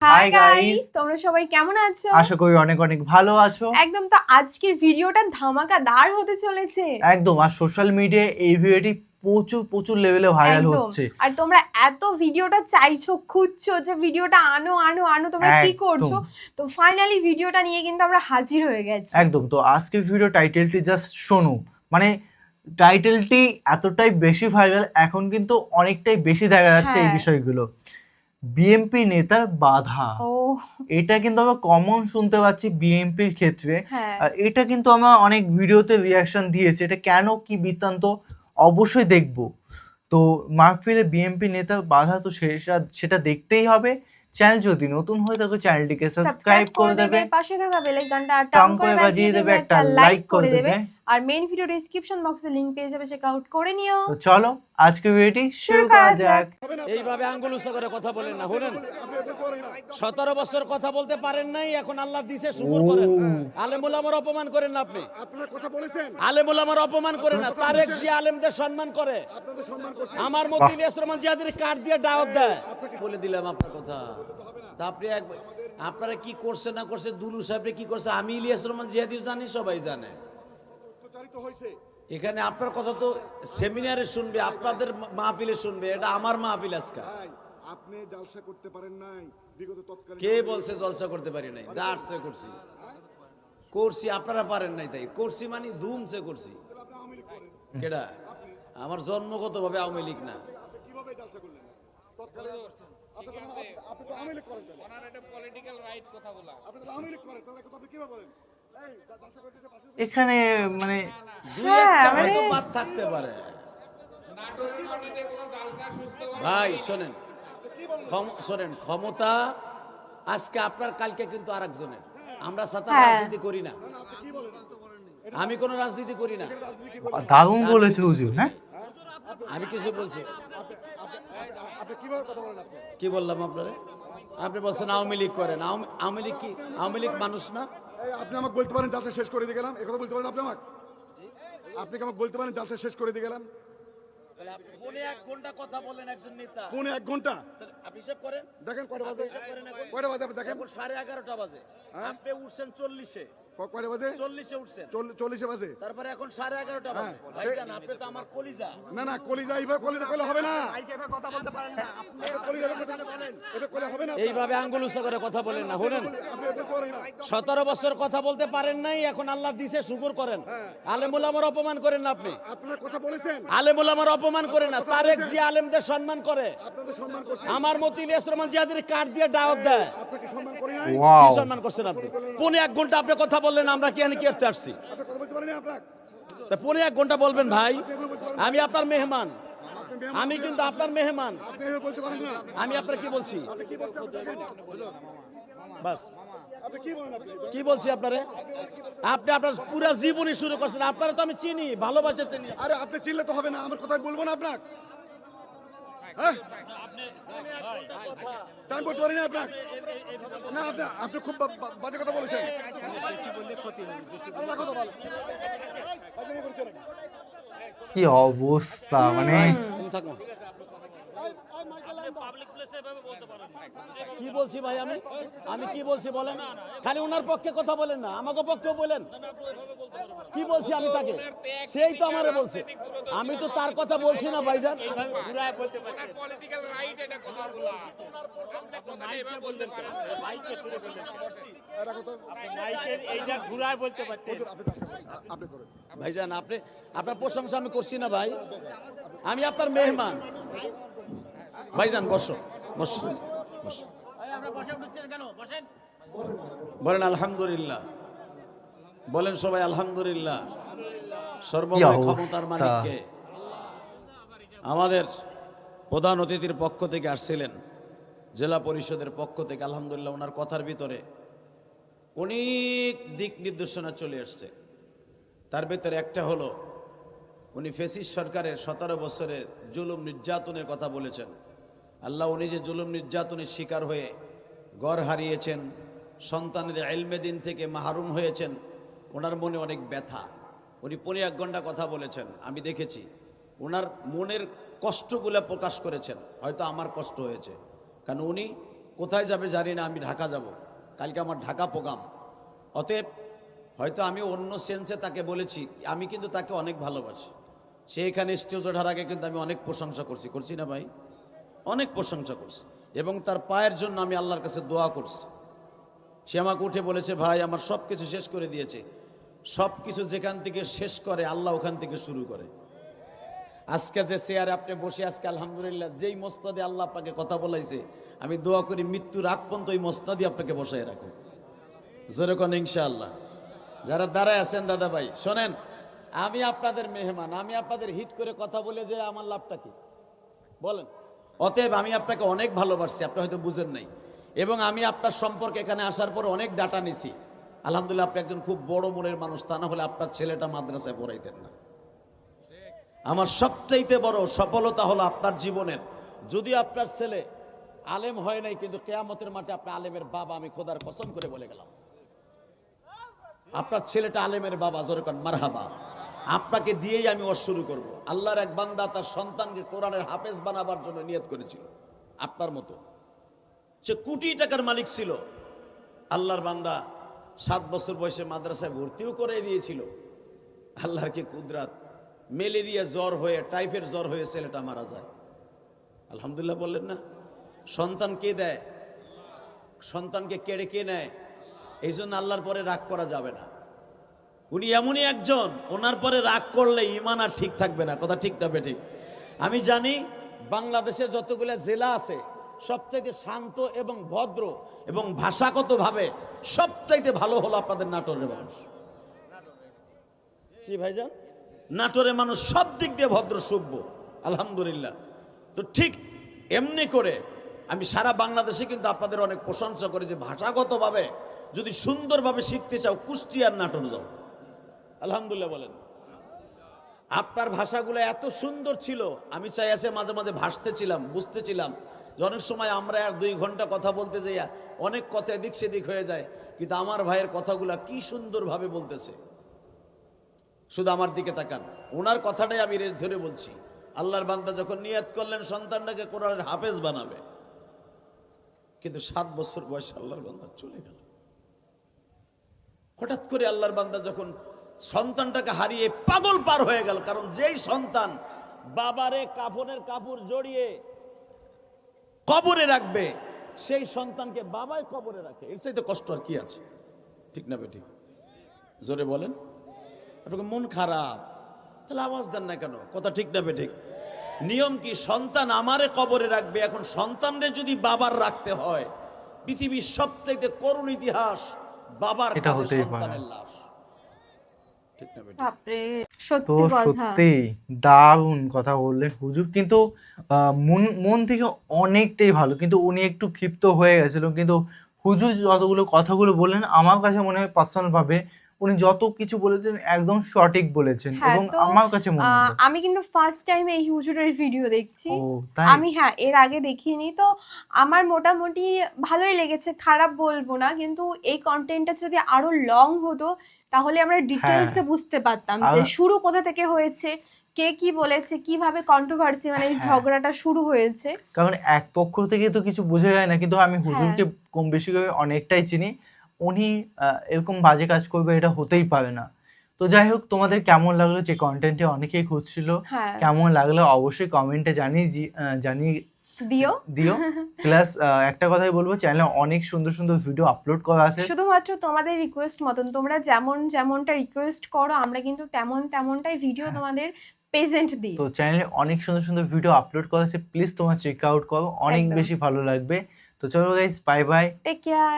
Hi guys, তোমরা সবাই কেমন আছো? আশা করি অনেক অনেক ভালো আছো। একদম, তো আজকের ভিডিওটা ধামাকাদার হতে চলেছে। একদম, আর সোশ্যাল মিডিয়ায় এই ভিডিওটি প্রচুর প্রচুর লেভেলে ভাইরাল হচ্ছে। আর তোমরা এত ভিডিওটা চাইছো, খুঁজছো যে ভিডিওটা আনো আনো আনো, তোমরা কি করছো? তো ফাইনালি ভিডিওটা নিয়ে কিন্তু আমরা হাজির হয়ে গেছি। একদম, তো আজকের ভিডিও টাইটেলটি জাস্ট শোনো, মানে টাইটেলটি এতটাই বেশি ভাইরাল, এখন কিন্তু অনেকটাই বেশি দেখা যাচ্ছে এই বিষয়গুলো। বিএনপি নেতার বাধা, এটা কিন্তু আমরা কমন শুনতে পাচ্ছি বিএনপির ক্ষেত্রে। এটা কিন্তু আমরা অনেক ভিডিওতে রিয়াকশন দিয়েছি, এটা কেন কি বৃত্তান্ত অবশ্যই দেখব। তো মাহফিলে বিএনপি নেতার বাধা, তো সেটা দেখতেই হবে। চ্যানেল যদি নতুন হয়ে থাকে চ্যানেলটিকে সাবস্ক্রাইব করে দেবে, পাশে থাকা বেল আইকনটা টাং করে বাজিয়ে দেবে, একটা লাইক করে দেবে, আর মেইন ভিডিও ডেসক্রিপশন বক্সে লিংক পেয়ে যাবে, চেক আউট করে নিও। তো চলো আজকে ভিডিওটি শুরু করা যাক। এইভাবে আঙ্গুল উঁচু করে কথা বলেন না, শুনেন 17 বছর কথা বলতে পারেন নাই, এখন আল্লাহ দিছে শুকর করেন। আলেমুল আমার অপমান করেন না, আপনি আপনারা কথা বলেছেন, আলেমুল আমার অপমান করেন না। তারেক জি আলেমদের সম্মান করে, আপনাদের সম্মান করছি। আমার মতো ইলিয়াস রহমান জিহাদের কার্ড দিয়ে দাওয়াত দেয়। বলে দিলাম আপনার কথা, তা আপনি আপনারা কি করছে না করছে, দুলু সাহেব কি করছে, আমি ইলিয়াস রহমান জিহাদি জানি, সবাই জানে। এখানে আপনার কথা তো সেমিনারে শুনবে, আপনাদের মাহফিলে শুনবে, এটা আমার মাহফিল আজকে। আপনি জলসা করতে পারেন নাই বিগত তৎকালীন। কে বলছে জলসা করতে পারি নাই? ডাটসে করছি, আপনারা পারেন নাই তাই করছি, মানে ধুমসে করছি। কেডা? আমার জন্মগতভাবে আওয়ামী লীগ না। কিভাবে জলসা করলেন? তৎকালীন আপনি তো আওয়ামী লীগ করেন, ওনার এটা পলিটিক্যাল রাইট কথা বলা, আপনি তো আওয়ামী লীগ করেন, তাহলে কথা আপনি কিভাবে বলেন? এখানে মানে দুই একটা হয়তো বাদ থাকতে পারে। ভাই শোনেন, ক্ষমতা আজকে আপনার, কালকে কিন্তু আরেকজনের। আমরা সাথে রাজনীতি করি না, আমি কোনো রাজনীতি করি না। দারুণ বলেছে হুজুর। হ্যাঁ, আমি কিছু বলছি, আপনি কিভাবে কথা বলেন? কি বললাম আপনারা? আপনি বলছেন আওয়ামী লীগ করেন। আওয়ামী লীগ কি? আওয়ামী লীগ মানুষ না? আপনি আমাকে বলতে পারেন জালসা শেষ করে দিয়ে গেলাম, একথা বলতে পারেন আপনি আমাকে? আপনি কি আমাকে বলতে পারেন জালসা শেষ করে দিয়ে গেলাম? পৌনে 1 ঘন্টা কথা বলেন একজন নেতা। পৌনে 1 ঘন্টা? আপনি হিসাব করেন, দেখেন কয়টা বাজে? কয়টা বাজে আপনি দেখেন? 11:30 বাজে। আপনি উঠছেন 40-এ। কয়টা বাজে? 40-এ উঠছেন। 40 বাজে। তারপরে এখন 11:30 বাজে। ভাইজান, আপনি তো আমার কলিজা। না কলিজা, এইভাবে কলিজা কইলে হবে না। এইভাবে কথা বলতে পারেন না আপনি, কলিজা কথা বলেন, এটা কইলে হবে না। এইভাবে আঙ্গুল উঁচু করে কথা বলেন না, শুনেন 17 বছর কথা বলতে পারেন নাই, এখন আল্লাহ দিছে শুকর করেন। আলেমুল আমার অপমান করেন না, আপনি আপনারা কথা বলেছেন, আলেমুল আমার অপমান করেন না। তারেক জি আলেমদের সম্মান করে, আপনাদের সম্মান করছি। আমার মতো ইলিয়াস রহমান জিহাদের কার্ড দিয়ে দাওয়াত দেয়। আপনাকে সম্মান করি নাই? কি সম্মান করছেন আপনি? পৌনে 1 ঘন্টা আপনি কথা বললেন, আমরা কি এখানে কি করতে আসছি? আপনি কথা বলতে পারেন না আপনাকে? তা পৌনে 1 ঘন্টা বলবেন ভাই? আমি আপনার মেহমান, আমি কিন্তু আপনার মেহমান। আপনি এভাবে বলতে পারেন না। আমি আপনার কি বলছি? আপনি কি বলতে দেখেন বাস আপনি কি বলেন? আপনি কি বলছি আপনারে? আপনি আপনার পুরো জীবনই শুরু করছেন। আপনারা তো আমি চিনি, ভালোবাসা চিনি। আরে আপনি চিনলে তো হবে না, আমার কথা বলবো না আপনাকে। হ্যাঁ, টাইম বলতে পারি না আপনাকে। না আপনি খুব বাজে কথা বলেছেন। কি অবস্থা, মানে কি বলছি ভাই? আমি কি বলছি বলেন? খালি ওনার পক্ষে কথা বলেন না, আমাকে পক্ষেও বলেন। কি বলছি আমি তাকে? সেই তো আমারে বলছে, আমি তো তার কথা বলছি না ভাইজান। ভাইজান, আপনার প্রশংসা আমি করছি না ভাই, আমি আপনার মেহমান। ভাইজান বসো, বলেন আলহামদুলিল্লাহ, বলেন সবাই আলহামদুলিল্লাহ। সর্বময় ক্ষমতার মালিককে। আমাদের প্রধান অতিথির পক্ষ থেকে আসছিলেন, জেলা পরিষদের পক্ষ থেকে, আলহামদুলিল্লাহ ওনার কথার ভিতরে অনেক দিক নির্দেশনা চলে আসছে। তার ভিতরে একটা হলো, উনি ফেসিস সরকারের 17 বছরের জুলুম নির্যাতনের কথা বলেছেন। আল্লাহ, উনি যে জুলুম নির্যাতনের শিকার হয়ে ঘর হারিয়েছেন, সন্তানের ইলমে দিন থেকে মাহরুম হয়েছেন, ওনার মনে অনেক ব্যথা। উনি 1 ঘন্টা কথা বলেছেন, আমি দেখেছি। ওনার মনের কষ্টগুলো প্রকাশ করেছেন, হয়তো আমার কষ্ট হয়েছে, কারণ উনি কোথায় যাবে জানি না, আমি ঢাকা যাব, কালকে আমার ঢাকা প্রোগ্রাম। অতএব হয়তো আমি অন্য সেন্সে তাকে বলেছি, আমি কিন্তু তাকে অনেক ভালোবাসি। সে এখানে স্টেজ ওঠার আগে কিন্তু আমি অনেক প্রশংসা করছি না ভাই, অনেক প্রশংসা করছি, এবং তার পায়ের জন্য আমি আল্লাহর কাছে দোয়া করছি। সে আমাকে উঠে বলেছে, ভাই আমার সব কিছু শেষ করে দিয়েছে। সব কিছু যেখান থেকে শেষ করে আল্লাহ ওখান থেকে শুরু করে। আজকে যে চেয়ারে আপনি বসে, আজকে আলহামদুলিল্লাহ যেই মসনাদে আল্লাহ আপনাকে কথা বলাইছে, আমি দোয়া করি মৃত্যুর আগ পর্যন্ত ওই মসনাদই আপনাকে বসায় রাখো, যেরকম ইনশাআল্লাহ। যারা দাঁড়ায় আছেন দাদা ভাই শোনেন, আমি আপনাদের মেহমান, আমি আপনাদের হিট করে কথা বলে যে আমার লাভটা কি বলেন? অতএব আমি আপনাকে অনেক ভালোবাসি, আপনি হয়তো বুঝেন নাই, এবং আমি আপনার সম্পর্কে এখানে আসার পর অনেক ডাটা নিছি। আলহামদুলিল্লাহ আপনি একজন খুব বড় মনের মানুষ, তা না হলে আপনার ছেলেটা মাদ্রাসায় পড়াইতেন না। আমার সবচাইতে বড় সফলতা হলো আপনার জীবনের, যদি আপনার ছেলে আলেম হয় নাই, কিন্তু কিয়ামতের মাঠে আপনার আলেমের বাবা, আমি খোদার কসম করে বলে গেলাম, আপনার ছেলেটা আলেমের বাবা, জোরে কোন মারহাবা। আপনাকে দিয়েই আমি ওয়াজ শুরু করব। আল্লাহর এক বান্দা তার সন্তানকে কোরআনের হাফেজ বানাবার জন্য নিয়ত করেছিল, আপনার মতো। সে কোটি টাকার মালিক ছিল। আল্লাহর বান্দা 7 বছর বয়সে মাদ্রাসায় ভর্তিও করে দিয়েছিল। আল্লাহর কি কুদরত, ম্যালেরিয়া জ্বর হয়ে, টাইফয়েড জ্বর হয়ে ছেলেটা মারা যায়। আলহামদুলিল্লাহ বললেন না? সন্তান কে দেয়? সন্তানকে কেড়ে কে নেয়? এই জন্য আল্লাহর পরে রাগ করা যাবে না। উনি এমনই একজন, ওনার পরে রাগ করলে ইমান আর ঠিক থাকবে না। কথা ঠিক না বেঠিক? আমি জানি বাংলাদেশের যতগুলো জেলা আছে সবচাইতে শান্ত এবং ভদ্র এবং ভাষাগতভাবে সবচাইতে ভালো হলো আপনাদের নাটোরের মানুষ। কি ভাইজান? নাটোরের মানুষ সব দিক দিয়ে ভদ্র সভ্য, আলহামদুলিল্লাহ। তো ঠিক এমনি করে আমি সারা বাংলাদেশে কিন্তু আপনাদের অনেক প্রশংসা করি যে ভাষাগতভাবে যদি সুন্দরভাবে শিখতে চাও, কুষ্টিয়ার নাটোর যাও। আলহামদুলিল্লাহ বলেন। আপনার ভাষাগুলো এত সুন্দর ছিল, আমি চাই আছে মাঝে মাঝে ভাসতেছিলাম, বুঝতেছিলাম যে অনেক সময় আমরা 1-2 ঘন্টা কথা বলতে যাইয়া অনেক কথা এদিক সেদিক হয়ে যায়, কিন্তু আমার ভাইয়ের কথাগুলা কি সুন্দরভাবে বলতেছে। শুধু আমার দিকে তাকান, ওনার কথাটাই আমি ধরে বলছি। আল্লাহর বান্দা যখন নিয়ত করলেন সন্তানটাকে কোরআনের হাফেজ বানাবে, কিন্তু 7 বছর বয়সে আল্লাহর বান্দা চলে গেল। হঠাৎ করে আল্লাহর বান্দা যখন সন্তানটাকে হারিয়ে পাগল পার হয়ে গেল, কারণ যেই সন্তান বাবারে কাফনের কাপড় জড়িয়ে কবরে রাখবে, সেই সন্তানকে বাবাই কবরে রাখে, এর চাইতে কষ্ট আর কি আছে? ঠিক না বেঠিক? জোরে বলেন। আপনাকে মন খারাপ, তাহলে আওয়াজ দেন না কেন? কথা ঠিক না বেঠিক? নিয়ম কি? সন্তান আমারে কবরে রাখবে, এখন সন্তানরে যদি বাবার রাখতে হয়, পৃথিবীর সবচাইতে করুণ ইতিহাস, বাবার কাঁধে সন্তানের লাশ। ঠিক না বেঠিক? বাপরে, তো সত্যি কথা। সত্যি দারুণ কথা বললেন হুজুর, কিন্তু মন থেকে অনেকটাই ভালো, কিন্তু উনি একটু ক্ষিপ্ত হয়ে গেছিল। কিন্তু হুজুর যতগুলো কথাগুলো বললেন, আমার কাছে মনে হয় পার্সোনাল ভাবে উনি যত কিছু বলেছেন একদম সঠিক বলেছেন, হ্যাঁ, এবং তো আমার কাছে মনে হলো। আমি কিন্তু ফার্স্ট টাইম এই হুজুরের ভিডিও দেখছি। ও তাই? আমি এর আগে দেখিনি, তো আমার মোটামুটি ভালোই লেগেছে, খারাপ বলবো না। কিন্তু এই কন্টেন্টটা যদি আরো লং হতো, তাহলে আমরা ডিটেলসে বুঝতে পারতাম যে শুরু কোথা থেকে হয়েছে, কে কি বলেছে, কিভাবে কন্ট্রোভার্সি মানে এই ঝগড়াটা শুরু হয়েছে। কারণ এক পক্ষ থেকে তো কিছু বোঝা যায় না, কিন্তু আমি হুজুরকে কম বেশি করে অনেকটাই চিনি। উনি এরকম বাজে কাজ করবে এটা হতেই পারে না। তো যাই হোক, তোমাদের কেমন লাগলো? যে কন্টেন্টে অনেকেই খুঁজছিল, কেমন লাগলো অবশ্যই কমেন্টে জানিয়ে দিও। প্লাস একটা কথাই বলবো, চ্যানেলে অনেক সুন্দর সুন্দর ভিডিও আপলোড করা আছে। শুধুমাত্র তোমাদের রিকোয়েস্ট মতন, তোমরা যেমনটা রিকোয়েস্ট করো, আমরা কিন্তু তেমনটাই ভিডিও তোমাদের প্রেজেন্ট দিই। তো চ্যানেলে অনেক সুন্দর সুন্দর ভিডিও আপলোড করা আছে, প্লিজ তোমরা চেক আউট করো, অনেক বেশি ভালো লাগবে। তো চলো guys, bye bye, take care.